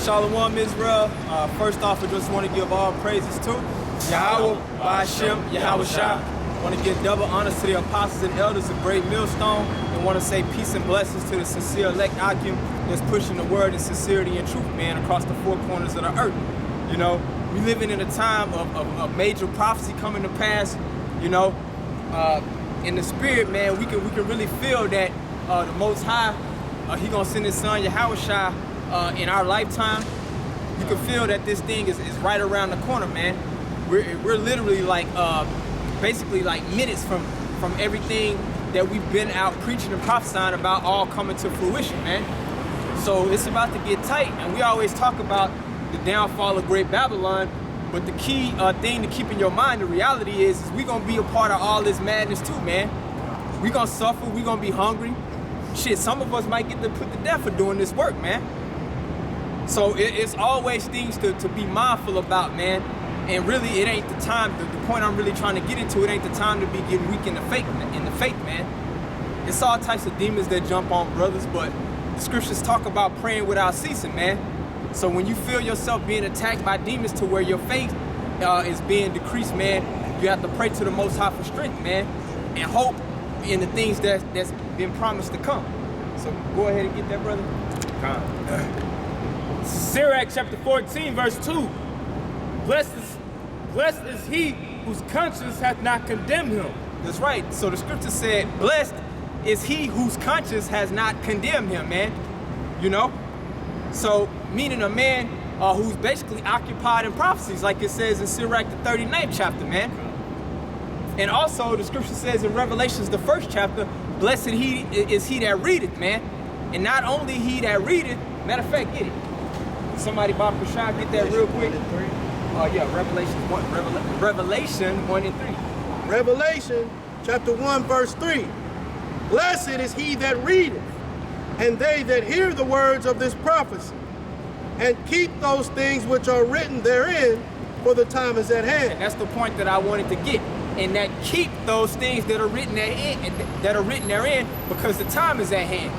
Shalom Israel. First off, I just want to give all praises to Yahweh, Ba'ashem, Yahweh Shah. I want to give double honors to the apostles and elders of Great Millstone, and want to say peace and blessings to the sincere elect Akim that's pushing the word in sincerity and truth, man, across the four corners of the earth. You know, we living in a time of major prophecy coming to pass. You know, in the spirit, man, we can really feel that the Most High, He gonna send His Son Yahweh Shah in our lifetime. You can feel that this thing is right around the corner, man. We're literally like basically like minutes from everything that we've been out preaching and prophesying about all coming to fruition, man. So it's about to get tight, and we always talk about the downfall of Great Babylon, but the key thing to keep in your mind, the reality is we gonna be a part of all this madness too, man. We gonna suffer, we gonna be hungry. Shit, some of us might get to put to death for doing this work, man. So it's always things to be mindful about, man. And really, it ain't the time. The point I'm really trying to get into, it ain't the time to be getting weak in the faith, man. It's all types of demons that jump on brothers, but the scriptures talk about praying without ceasing, man. So when you feel yourself being attacked by demons to where your faith is being decreased, man, you have to pray to the Most High for strength, man, and hope in the things that's been promised to come. So go ahead and get that, brother. Sirach chapter 14, verse 2. Blessed is he whose conscience hath not condemned him. That's right. So the scripture said, blessed is he whose conscience has not condemned him, man. You know? So, meaning a man who's basically occupied in prophecies, like it says in Sirach the 39th chapter, man. And also, the scripture says in Revelations the 1st chapter, blessed is he that readeth, man. And not only he that readeth, matter of fact, get it. Somebody, Bob Prashad, get that real quick. Oh yeah, Revelation 1 and 3. Revelation chapter 1 verse 3. Blessed is he that readeth, and they that hear the words of this prophecy, and keep those things which are written therein, for the time is at hand. And that's the point that I wanted to get. And that keep those things that are written therein, because the time is at hand.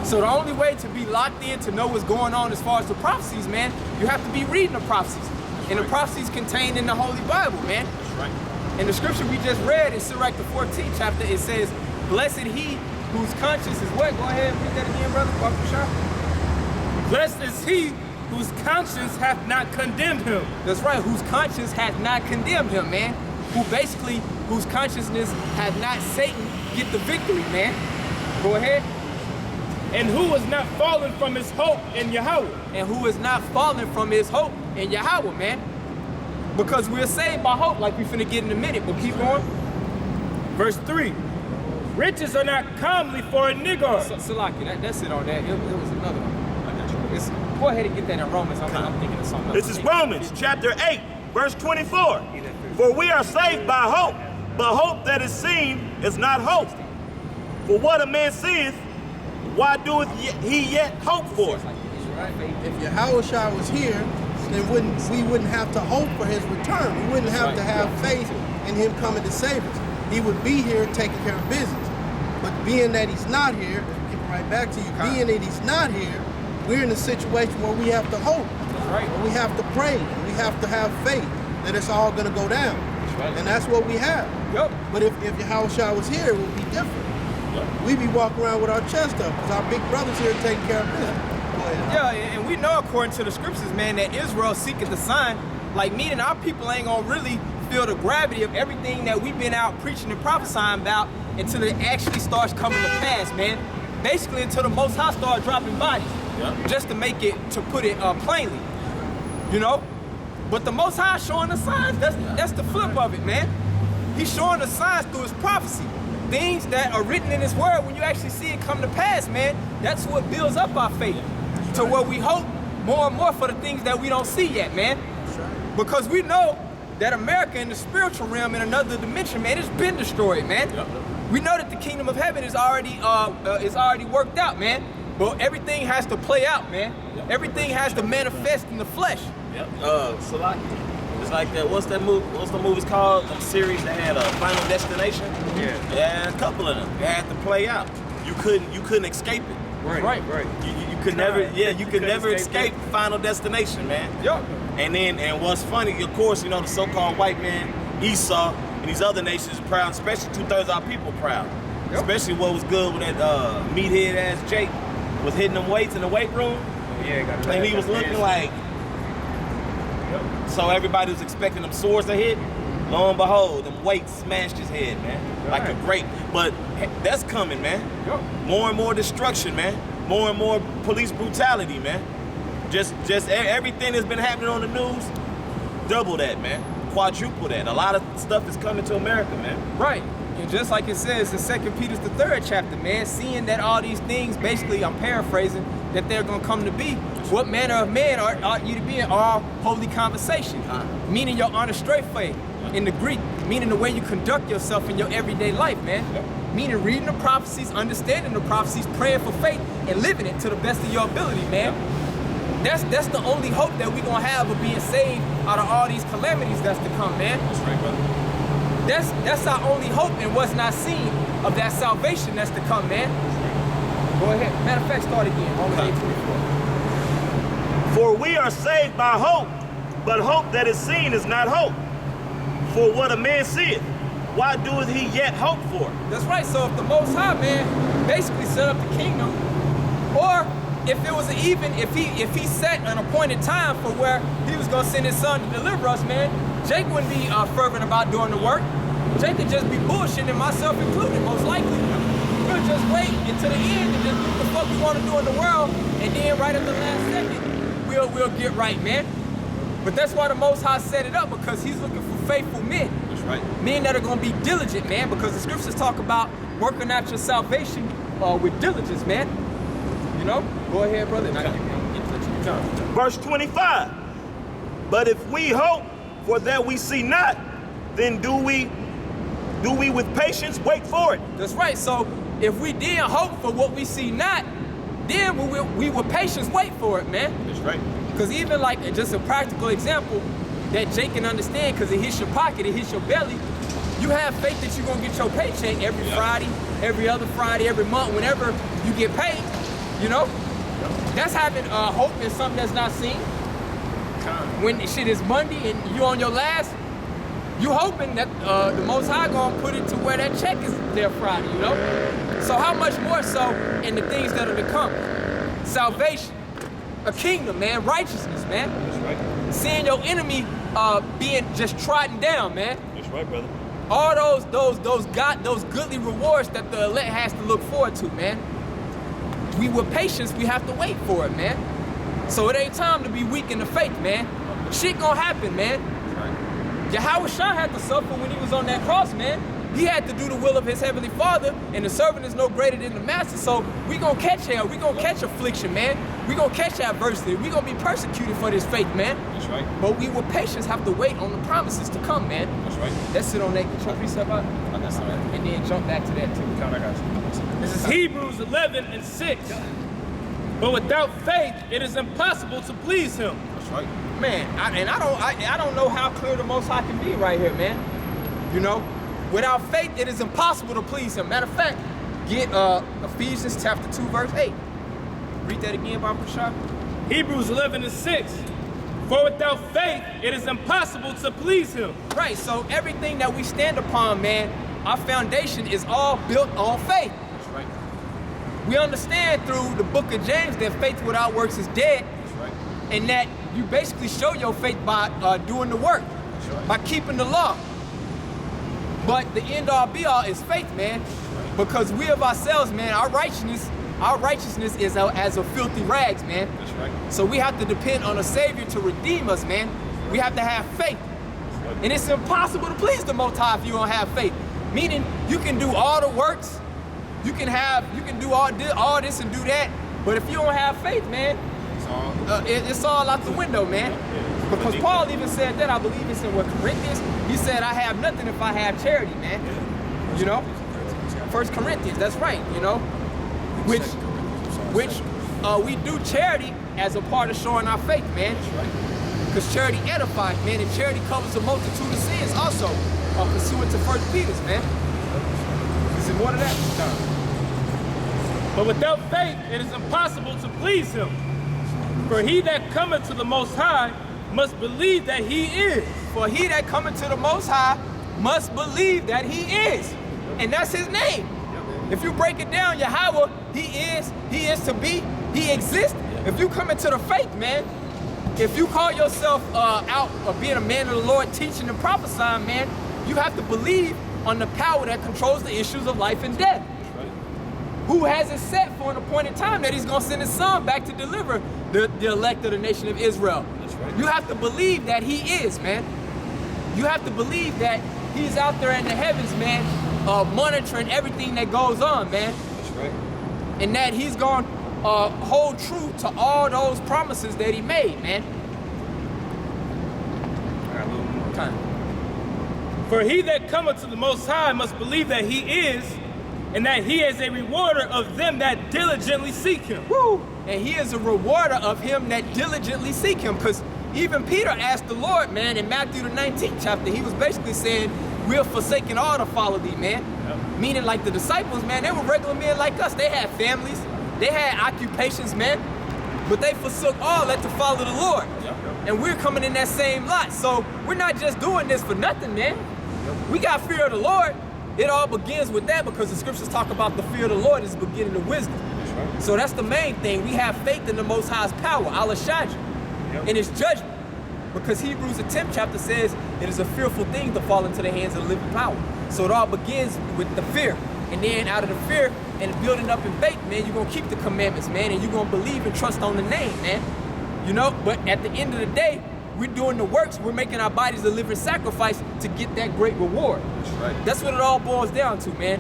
So the only way to be locked in to know what's going on as far as the prophecies, man, you have to be reading the prophecies. And the prophecies contained in the Holy Bible, man. That's right. In the scripture we just read in Sirach the 14th chapter, it says, blessed he whose conscience is what? Go ahead and read that again, brother. Blessed is he whose conscience hath not condemned him. That's right, whose conscience hath not condemned him, man. Whose consciousness hath not Satan get the victory, man. Go ahead. And who is not fallen from his hope in Yahweh. And who is not fallen from his hope in Yahweh, man. Because we're saved by hope, like we finna get in a minute, but keep going. Verse 3. Riches are not comely for a nigger. Salaki, that's it on that. It was another one. Go ahead and get that in Romans. I'm thinking of something else. This is Romans chapter 8, verse 24. For we are saved by hope, but hope that is seen is not hope. For what a man seeth, why doeth he yet hope for? If Yahweh Shah was here, then we wouldn't have to hope for his return. We wouldn't have to have faith in him coming to save us. He would be here taking care of business. But being that he's not here, get right back to you, being that he's not here, we're in a situation where we have to hope. Where we have to pray. We have to have faith that it's all going to go down. And that's what we have. Yep. But if Yahweh Shah was here, it would be different. We'd be walking around with our chest up because our big brothers here taking care of business. Yeah, and we know according to the scriptures, man, that Israel seeketh the sign. Like, meaning our people ain't gonna really feel the gravity of everything that we've been out preaching and prophesying about until it actually starts coming to pass, man. Basically until the Most High starts dropping bodies. Just to make it, to put it plainly, you know? But the Most High showing the signs, that's the flip of it, man. He's showing the signs through his prophecy. Things that are written in his word, when you actually see it come to pass, man, that's what builds up our faith. To where we hope more and more for the things that we don't see yet, man. Because we know that America in the spiritual realm in another dimension, man, it's been destroyed, man. We know that the kingdom of heaven is already worked out, man. But everything has to play out, man. Everything has to manifest in the flesh. Salaki. It's like that. What's the movies called? A series that had a Final Destination. Yeah, a couple of them. They had to play out. You couldn't escape it. Right. You could never, you could never escape final destination, man. Yup. And what's funny, of course, you know, the so-called white man, Esau, and these other nations are proud, especially 2/3 of our people proud. Yep. Especially what was good with that meathead ass Jake was hitting them weights in the weight room. And he was looking like, so everybody was expecting them swords to hit. Lo and behold, them weights smashed his head, man. Like a grape. But that's coming, man. Yup. More and more destruction, man. More and more police brutality, man. Just everything that's been happening on the news, double that, man. Quadruple that. A lot of stuff is coming to America, man. Right. And just like it says in 2 Peter, the 3rd chapter, man, seeing that all these things, basically, I'm paraphrasing, that they're going to come to be, what manner of man ought you to be in all holy conversation? Meaning your honor straight faith in the Greek, meaning the way you conduct yourself in your everyday life, man. Meaning reading the prophecies, understanding the prophecies, praying for faith, and living it to the best of your ability, man. That's the only hope that we're going to have of being saved out of all these calamities that's to come, man. That's right, brother. That's our only hope and what's not seen of that salvation that's to come, man. Go ahead. Matter of fact, start again. Romans 8:24. For we are saved by hope, but hope that is seen is not hope. For what a man seeth, why doeth he yet hope for? That's right. So if the Most High, man, basically set up the kingdom, or if it was if he set an appointed time for where he was gonna send his son to deliver us, man, Jake wouldn't be fervent about doing the work. Jake could just be bullshitting, myself included, most likely. We'll just wait until the end and just do what the fuck we want to do in the world, and then right at the last second, we'll get right, man. But that's why the Most High set it up, because he's looking for faithful men. That's right. Men that are going to be diligent, man, because the scriptures talk about working out your salvation with diligence, man. You know? Go ahead, brother. Verse 25. But if we hope for that we see not, then do we with patience wait for it? That's right. So if we did hope for what we see not, then we with patience wait for it, man. That's right. Because even like just a practical example that Jake can understand, because it hits your pocket, it hits your belly. You have faith that you're going to get your paycheck every Friday, every other Friday, every month, whenever you get paid, you know? That's having hope in something that's not seen. When shit is Monday and you on your last, you hoping that the Most High gonna put it to where that check is there Friday, you know? So how much more so in the things that are to come? Salvation, a kingdom, man, righteousness, man. That's right. Seeing your enemy being just trodden down, man. That's right, brother. All those goodly rewards that the elect has to look forward to, man. We with patience, we have to wait for it, man. So it ain't time to be weak in the faith, man. Shit gonna happen, man. Yahweh Shah had to suffer when he was on that cross, man. He had to do the will of his heavenly Father, and the servant is no greater than the master. So we gonna catch hell, we gonna catch affliction, man. We gonna catch adversity. We gonna be persecuted for this faith, man. That's right. But we with patience have to wait on the promises to come, man. That's right. Let's sit on that, get your precept out, and then jump back to that too. This is Hebrews 11:6. But without faith, it is impossible to please him. That's right. Man, I don't know how clear the Most High can be right here, man. You know, without faith, it is impossible to please him. Matter of fact, get Ephesians chapter 2, verse 8. Read that again, Barbara Shaw. Hebrews 11:6. For without faith, it is impossible to please him. Right, so everything that we stand upon, man, our foundation is all built on faith. That's right. We understand through the book of James that faith without works is dead. That's right. And that you basically show your faith by doing the work, by keeping the law. But the end all be all is faith, man. Because we of ourselves, man, our righteousness is as a filthy rags, man. That's right. So we have to depend on a Savior to redeem us, man. We have to have faith. And it's impossible to please the Most High if you don't have faith. Meaning you can do all the works, you can do all this and do that, but if you don't have faith, man, it's all out the window, man. Because Paul even said that, I believe it's in Corinthians. He said, I have nothing if I have charity, man. You know? 1 Corinthians, that's right, you know? Which we do charity as a part of showing our faith, man. Because charity edifies, man, and charity covers a multitude of sins also, pursuant to 1 Peter, man. Is it more than that? No. But without faith, it is impossible to please him. For he that cometh to the Most High must believe that he is. For he that cometh to the Most High must believe that he is. And that's his name. If you break it down, Yahweh, he is to be, he exists. If you come into the faith, man, if you call yourself out of being a man of the Lord, teaching and prophesying, man, you have to believe on the power that controls the issues of life and death. Who has it set for an appointed time that he's going to send his son back to deliver the elect of the nation of Israel. That's right. You have to believe that he is, man. You have to believe that he's out there in the heavens, man, monitoring everything that goes on, man. That's right. And that he's going to hold true to all those promises that he made, man. All right, a little more time. For he that cometh to the Most High must believe that he is, and that he is a rewarder of them that diligently seek him. Woo! And he is a rewarder of him that diligently seek him. Because even Peter asked the Lord, man, in Matthew the 19th chapter, he was basically saying, we're forsaking all to follow thee, man. Yep. Meaning like the disciples, man, they were regular men like us. They had families, they had occupations, man. But they forsook all that to follow the Lord. Yep. And we're coming in that same lot. So we're not just doing this for nothing, man. Yep. We got fear of the Lord. It all begins with that because the scriptures talk about the fear of the Lord is the beginning of wisdom. That's right. So that's the main thing. We have faith in the Most High's power, Al-Shaddai, in his judgment. Because Hebrews the 10th chapter says it is a fearful thing to fall into the hands of the living power. So it all begins with the fear. And then out of the fear and building up in faith, man, you're going to keep the commandments, man, and you're going to believe and trust on the name, man. You know, but at the end of the day, we're doing the works. We're making our bodies a living sacrifice to get that great reward. That's right. That's what it all boils down to, man.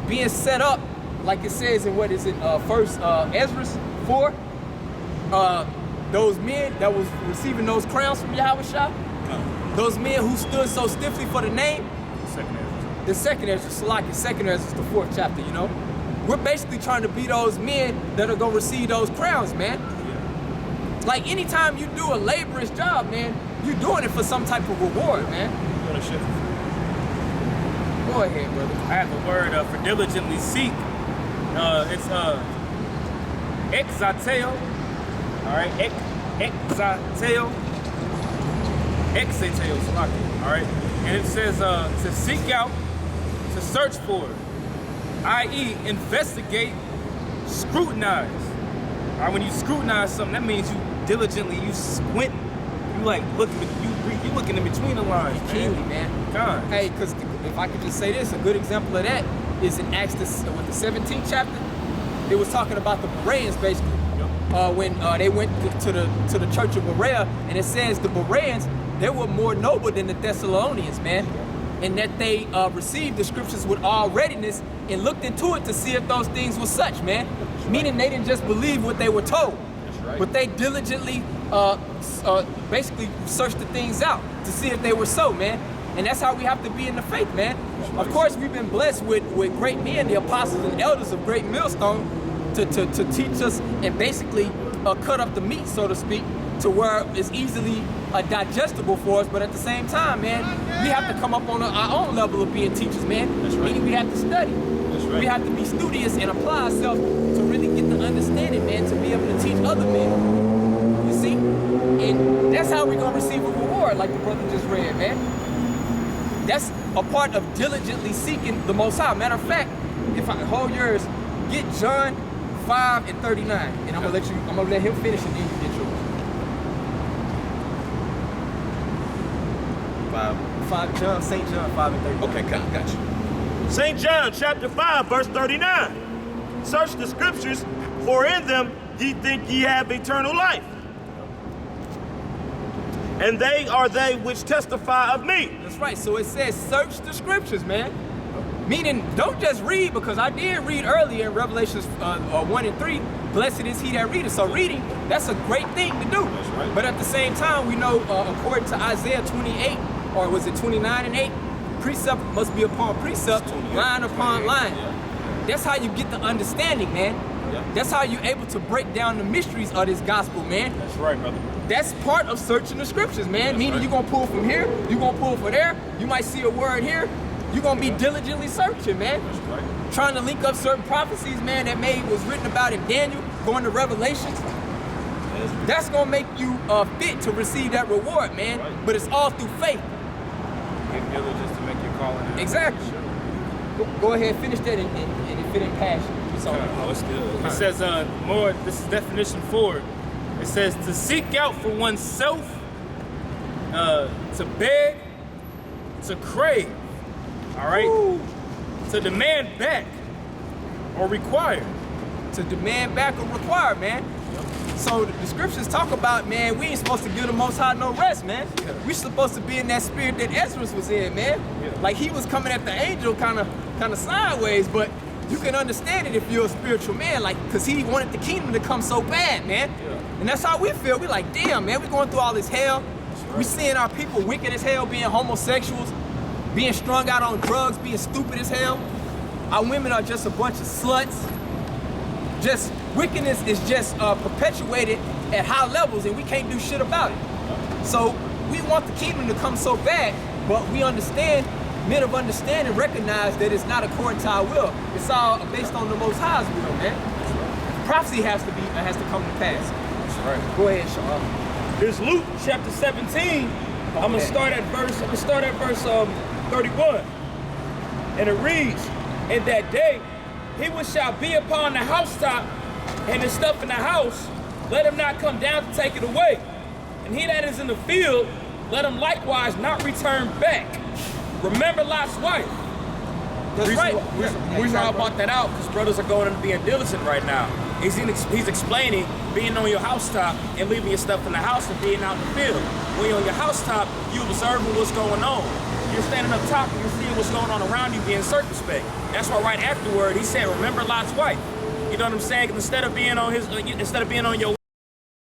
Being set up, like it says in what is it, first Ezra 4. Those men that was receiving those crowns from Yahweh Shah, those men who stood so stiffly for the name. The second Ezra, Salaki, second Ezra, the 4th chapter. You know, we're basically trying to be those men that are gonna receive those crowns, man. Like anytime you do a laborious job, man, you're doing it for some type of reward, man. Go ahead, brother. I have a word for diligently seek. It's exateo. All right, exateo. All right, and it says to seek out, to search for, i.e., investigate, scrutinize. All right, when you scrutinize something, that means you diligently, you squint, you like looking, you looking in between the lines, keenly, man. God. Hey, because if I could just say this, a good example of that is in Acts the 17th chapter. It was talking about the Bereans basically. When they went to the church of Berea, and it says the Bereans, they were more noble than the Thessalonians, man, and that they received the scriptures with all readiness and looked into it to see if those things were such, man. Meaning they didn't just believe what they were told, but they diligently basically searched the things out to see if they were so, man. And that's how we have to be in the faith, man. Of course, we've been blessed with great men, the apostles and elders of Great Millstone, to teach us and basically cut up the meat, so to speak, to where it's easily digestible for us. But at the same time, man, we have to come up on our own level of being teachers, man. That's right. Meaning we have to study. That's right. We have to be studious and apply ourselves to really get the understanding, man, to be able to teach other men. You see? And that's how we're going to receive a reward, like the brother just read, man. That's a part of diligently seeking the Most High. Matter of fact, if I hold yours, get John 5 and 39, and I'm gonna let him finish and then you get yours. 5 John, St. John 5 and 39. Okay, got you. St. John chapter 5, verse 39. Search the scriptures, for in them ye think ye have eternal life. And they are they which testify of me. That's right. So it says search the scriptures, man. Meaning, don't just read, because I did read earlier in Revelations 1 and 3, blessed is he that readeth. So reading, that's a great thing to do. That's right. But at the same time, we know, according to Isaiah 28, or was it 29 and 8, precept must be upon precept, line upon line. Yeah. That's how you get the understanding, man. Yeah. That's how you're able to break down the mysteries of this gospel, man. That's right, brother. That's part of searching the scriptures, man. Meaning you're going to pull from here, you're going to pull from there, you might see a word here, you're going to be diligently searching, man. trying to link up certain prophecies, man, that was written about in Daniel, going to Revelations, that's gonna make you fit to receive that reward, man. Right. But it's all through faith. Give diligence to make your calling out. Exactly. Go ahead, finish that, and if it didn't pass you, it's all right. Oh, it's good. It says more, this is definition 4. It says to seek out for oneself, to beg, to crave, all right? Woo. To demand back or require. To demand back or require, man. So the scriptures talk about, man, we ain't supposed to give the Most High no rest, man. Yeah. We supposed to be in that spirit that Ezra was in, man. Yeah. Like he was coming at the angel kind of sideways, but you can understand it if you're a spiritual man, like, cause he wanted the kingdom to come so bad, man. Yeah. And that's how we feel. We like, damn, man, we going through all this hell. We seeing our people wicked as hell, being homosexuals, being strung out on drugs, being stupid as hell. Our women are just a bunch of sluts. Just wickedness is just perpetuated at high levels, and we can't do shit about it. So we want the kingdom to come so bad, but we understand, men of understanding recognize that it's not according to our will. It's all based on the Most High's will, man. Prophecy has to come to pass. That's right. Go ahead, Sean. This Luke chapter 17. I'm gonna start at verse 31, and it reads, "In that day, he which shall be upon the housetop, and his stuff in the house, let him not come down to take it away. And he that is in the field, let him likewise not return back. Remember Lot's wife." That's right. Reason why I brought that out, because brothers are going and being diligent right now. He's explaining being on your housetop and leaving your stuff in the house and being out in the field. When you're on your housetop, you observing what's going on. You're standing up top and you're seeing what's going on around you, being circumspect. That's why right afterward he said, "Remember Lot's wife." You know what I'm saying? Instead of being on your